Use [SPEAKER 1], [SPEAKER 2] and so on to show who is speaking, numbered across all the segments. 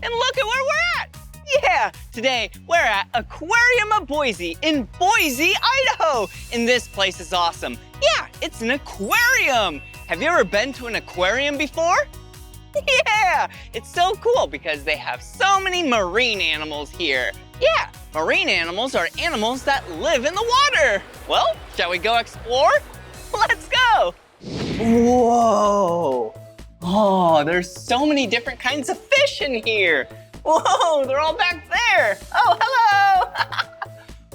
[SPEAKER 1] and look at where we're at. Yeah, today we're at Aquarium of Boise in Boise, Idaho. And this place is awesome. Yeah, it's an aquarium. Have you ever been to an aquarium before? Yeah, it's so cool because they have so many marine animals here. Yeah, marine animals are animals that live in the water. Well, shall we go explore? Let's go. Whoa. Oh, there's so many different kinds of fish in here. Whoa, they're all back there. Oh, hello.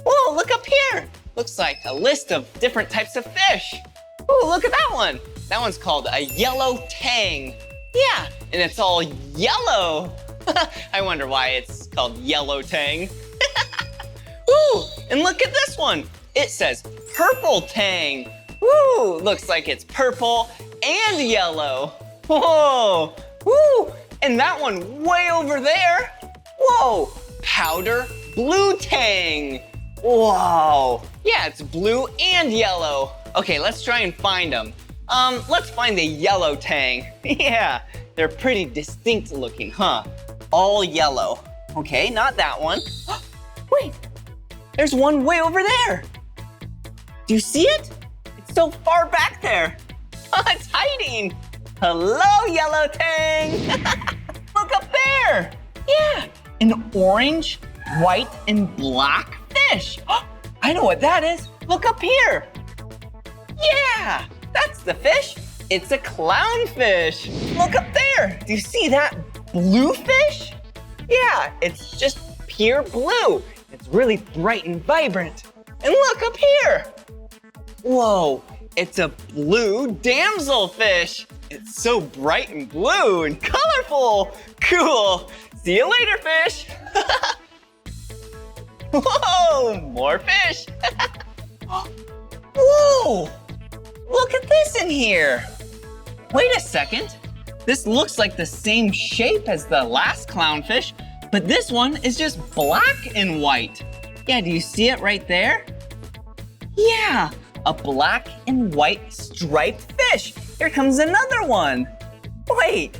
[SPEAKER 1] Whoa, look up here. Looks like a list of different types of fish. Oh, look at that one. That one's called a yellow tang. Yeah, and it's all yellow. I wonder why it's called yellow tang. Ooh, and look at this one. It says purple tang. Ooh, looks like it's purple and yellow. Whoa, woo, and that one way over there. Whoa, powder blue tang. Whoa, yeah, it's blue and yellow. Okay, let's try and find them. Let's find the yellow tang. Yeah, they're pretty distinct looking, huh? All yellow. Okay, not that one. Wait, there's one way over there. Do you see it? It's so far back there. It's hiding. Hello, yellow tang. Look up there. Yeah, an orange, white, and black fish. I know what that is. Look up here. Yeah, that's the fish. It's a clownfish. Look up there. Do you see that blue fish? Yeah, it's just pure blue. It's really bright and vibrant. And look up here. Whoa, it's a blue damselfish. It's so bright and blue and colorful. Cool. See you later, fish. Whoa, more fish. Whoa, look at this in here. Wait a second. This looks like the same shape as the last clownfish, but this one is just black and white. Yeah, do you see it right there? Yeah, a black and white striped fish. Here comes another one. Wait,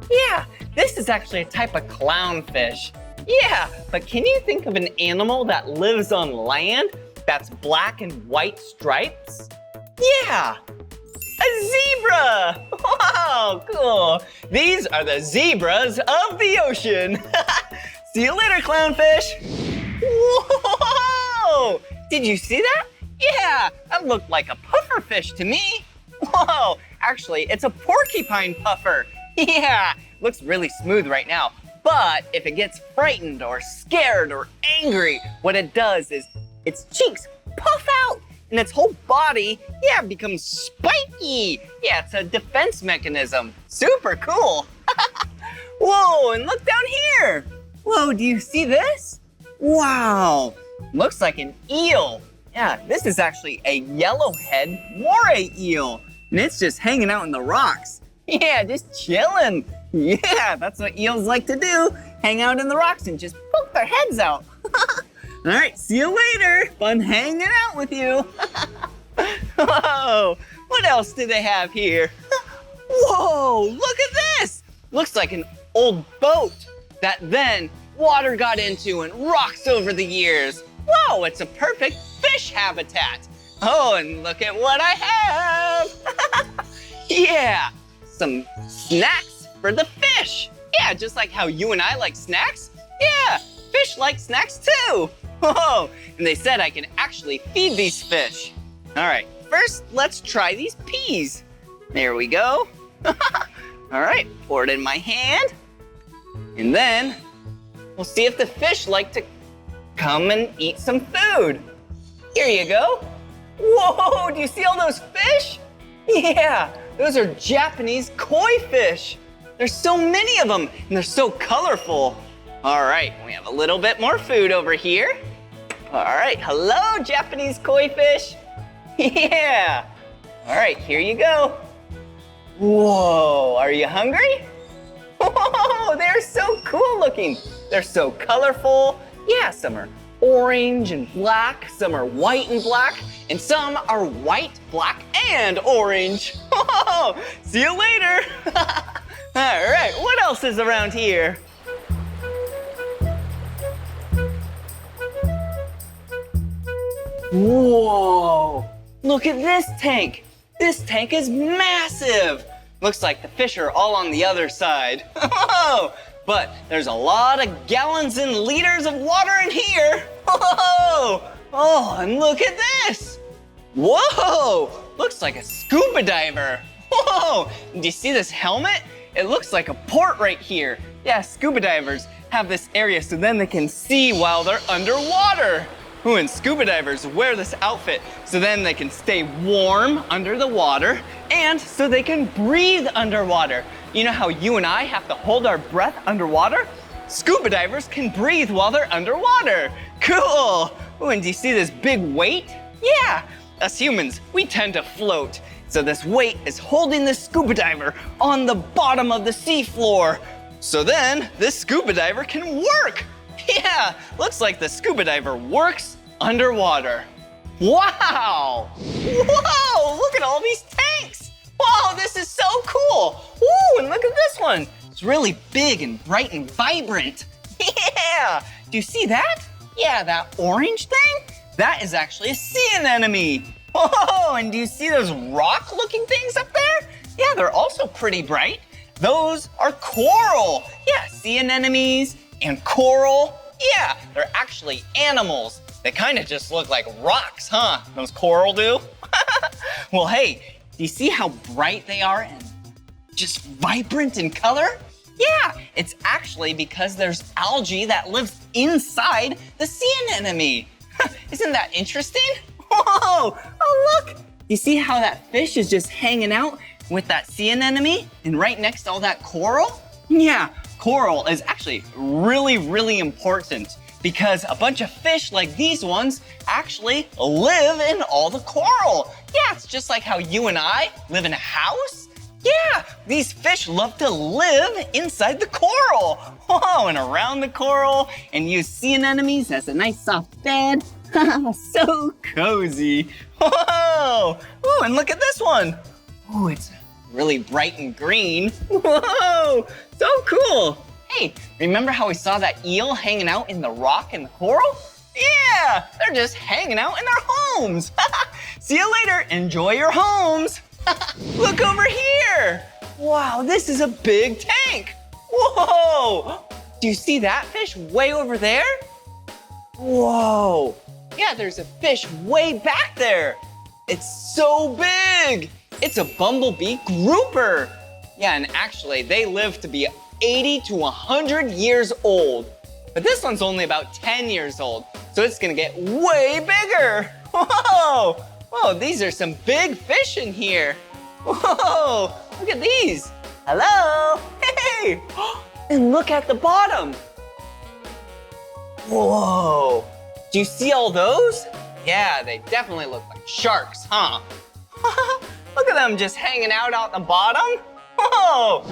[SPEAKER 1] yeah, this is actually a type of clownfish. Yeah, but can you think of an animal that lives on land that's black and white stripes? Yeah, a zebra. Wow, cool. These are the zebras of the ocean. See you later, clownfish. Whoa, did you see that? Yeah, that looked like a pufferfish to me. Whoa, actually, it's a porcupine puffer. Yeah, looks really smooth right now. But if it gets frightened or scared or angry, what it does is its cheeks puff out and its whole body, yeah, becomes spiky. Yeah, it's a defense mechanism. Super cool. Whoa, and look down here. Whoa, do you see this? Wow, looks like an eel. Yeah, this is actually a yellowhead moray eel, and it's just hanging out in the rocks. Yeah, just chilling. Yeah, that's what eels like to do. Hang out in the rocks and just poke their heads out. All right, see you later. Fun hanging out with you. Whoa, what else do they have here? Whoa, look at this. Looks like an old boat that then water got into and rocks over the years. Whoa, it's a perfect fish habitat. Oh, and look at what I have. Yeah, some snacks for the fish. Yeah, just like how you and I like snacks. Yeah, fish like snacks too. Whoa, and they said I can actually feed these fish. All right, first let's try these peas. There we go. All right, pour it in my hand. And then we'll see if the fish like to come and eat some food. Here you go. Whoa, do you see all those fish? Yeah, those are Japanese koi fish. There's so many of them, and they're so colorful. All right, we have a little bit more food over here. All right, hello, Japanese koi fish. Yeah. All right, here you go. Whoa, are you hungry? Whoa, they're so cool looking. They're so colorful. Yeah, some are orange and black, some are white and black, and some are white, black, and orange. Whoa, see you later. All right, what else is around here? Whoa, look at this tank. This tank is massive. Looks like the fish are all on the other side. Whoa, but there's a lot of gallons and liters of water in here. Whoa, oh, and look at this. Whoa, looks like a scuba diver. Whoa, do you see this helmet? It looks like a port right here. Yeah, scuba divers have this area so then they can see while they're underwater. Ooh, and scuba divers wear this outfit so then they can stay warm under the water and so they can breathe underwater. You know how you and I have to hold our breath underwater? Scuba divers can breathe while they're underwater. Cool. Ooh, and do you see this big weight? Yeah, us humans, we tend to float. So this weight is holding the scuba diver on the bottom of the seafloor. So then this scuba diver can work. Yeah, looks like the scuba diver works underwater. Wow! Whoa, look at all these tanks. Wow, this is so cool. Ooh, and look at this one. It's really big and bright and vibrant. Yeah, do you see that? Yeah, that orange thing? That is actually a sea anemone. Whoa, and do you see those rock-looking things up there? Yeah, they're also pretty bright. Those are coral. Yeah, sea anemones and coral. Yeah, they're actually animals. They kind of just look like rocks, huh? Those coral do. Well, hey, do you see how bright they are and just vibrant in color? Yeah, it's actually because there's algae that lives inside the sea anemone. Isn't that interesting? Whoa, oh look. You see how that fish is just hanging out with that sea anemone and right next to all that coral? Yeah, coral is actually really, really important because a bunch of fish like these ones actually live in all the coral. Yeah, it's just like how you and I live in a house. Yeah, these fish love to live inside the coral. Whoa, and around the coral and use sea anemones as a nice soft bed. So cozy. Whoa, ooh, and look at this one. Ooh, it's really bright and green. Whoa, so cool. Hey, remember how we saw that eel hanging out in the rock and the coral? Yeah, they're just hanging out in their homes. See you later, enjoy your homes. Look over here. Wow, this is a big tank. Whoa, do you see that fish way over there? Whoa, yeah, there's a fish way back there. It's so big. It's a bumblebee grouper. Yeah, and actually they live to be 80 to 100 years old. But this one's only about 10 years old, so it's gonna get way bigger. Whoa, whoa, these are some big fish in here. Whoa, look at these. Hello, hey, and look at the bottom. Whoa, do you see all those? Yeah, they definitely look like sharks, huh? Look at them just hanging out the bottom. Whoa,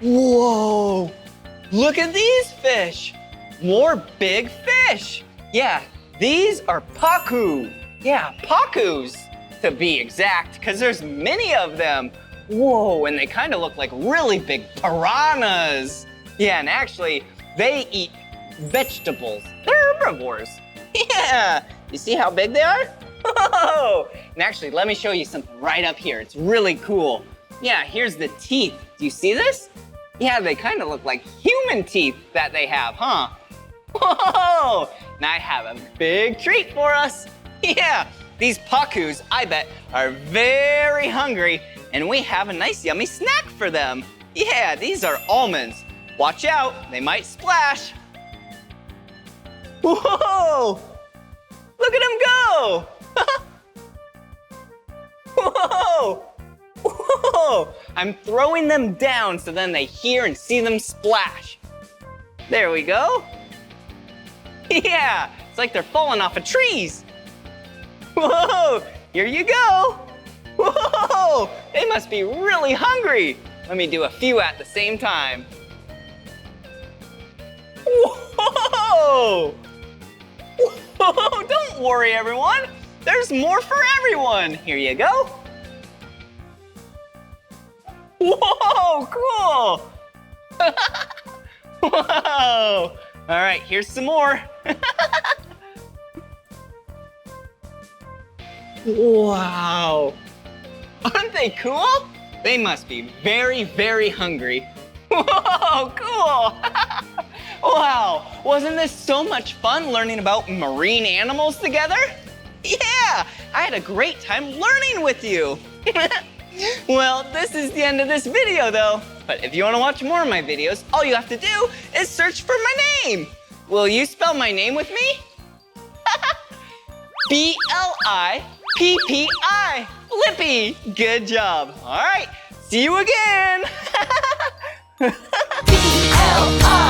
[SPEAKER 1] whoa, look at these fish. More big fish. Yeah, these are pacu. Yeah, pacus to be exact, because there's many of them. Whoa, and they kind of look like really big piranhas. Yeah, and actually, they eat vegetables. They're herbivores. Yeah, you see how big they are? Whoa! And actually, let me show you something right up here. It's really cool. Yeah, here's the teeth. Do you see this? Yeah, they kind of look like human teeth that they have, huh? Whoa! And I have a big treat for us. Yeah, these pacus, I bet, are very hungry, and we have a nice yummy snack for them. Yeah, these are almonds. Watch out, they might splash. Whoa! Look at him go! Whoa! Whoa! I'm throwing them down so then they hear and see them splash. There we go. Yeah, it's like they're falling off of trees. Whoa! Here you go. Whoa! They must be really hungry. Let me do a few at the same time. Whoa! Whoa! Don't worry, everyone. There's more for everyone. Here you go. Whoa, cool. Whoa. All right, here's some more. Wow. Aren't they cool? They must be very, very hungry. Whoa, cool. Wow, wasn't this so much fun learning about marine animals together? Yeah, I had a great time learning with you. Well, this is the end of this video though. But if you want to watch more of my videos, all you have to do is search for my name. Will you spell my name with me? B-L-I-P-P-I. Blippi. Good job. All right, see you again.
[SPEAKER 2] B-L-I